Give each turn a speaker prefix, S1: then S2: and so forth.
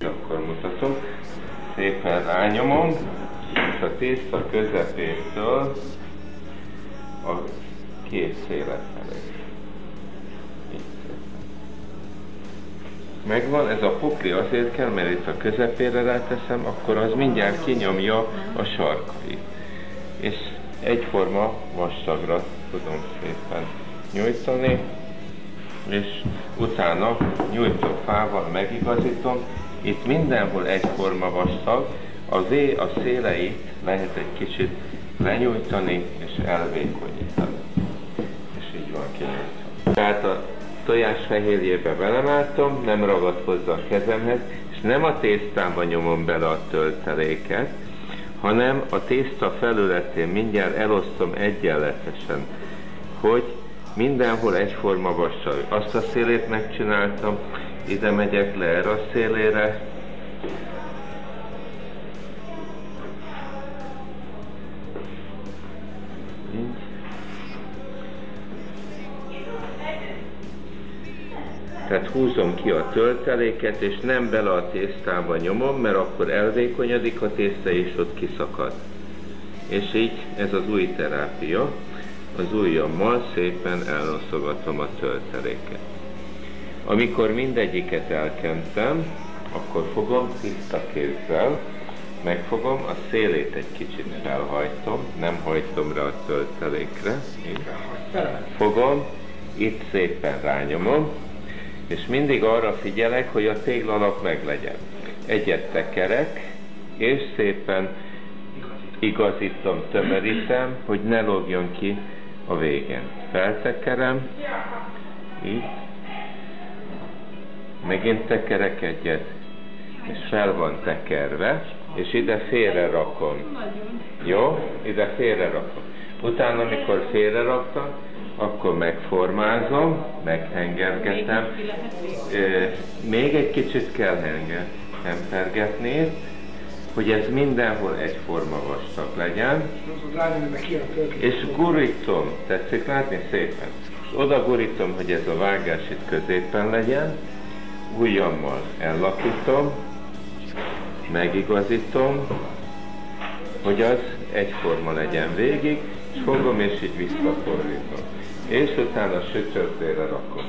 S1: akkor mutatom. Szépen rányomom, és a tészta közepétől a két széle felé. Megvan, ez a pokli azért kell, mert itt a közepére ráteszem, akkor az mindjárt kinyomja a sarkait. És egyforma vastagra tudom szépen nyújtani, és utána nyújtófával megigazítom. Itt mindenhol egyforma vastag, a széleit lehet egy kicsit lenyújtani és elvékonyítani. És így van kinyújtva. Tehát a tojás fehérjébe belemálltam, nem ragad hozzá a kezemhez, és nem a tésztába nyomom bele a tölteléket, hanem a tészta felületén mindjárt elosztom egyenletesen, hogy mindenhol egyforma vastag. Azt a szélét megcsináltam, ide megyek le erre a szélére, így. Tehát húzom ki a tölteléket, és nem bele a tésztába nyomom, mert akkor elvékonyodik a tészta, és ott kiszakad. És így ez az új terápia. Az ujjammal szépen elnoszogatom a tölteléket. Amikor mindegyiket elkentem, akkor fogom tiszta kézzel, megfogom, a szélét egy kicsit felhajtom, nem hajtom rá a töltelékre. Fogom, itt szépen rányomom, és mindig arra figyelek, hogy a téglalap meglegyen. Egyet tekerek, és szépen igazítom, tömörítem, hogy ne lógjon ki a végén. Feltekerem, így, megint tekerek egyet, és fel van tekerve, és ide félre rakom. Jó? Ide félre rakom. Utána, amikor félre raktam, akkor megformázom, meghengergetem. Még egy kicsit kell hempergetni, hogy ez mindenhol egyforma vastag legyen. És gurítom, tetszik látni szépen? És oda gurítom, hogy ez a vágás itt középen legyen, ujjammal ellapítom, megigazítom, hogy az egyforma legyen végig, és fogom és így visszafordítom. És utána sütőtére rakom.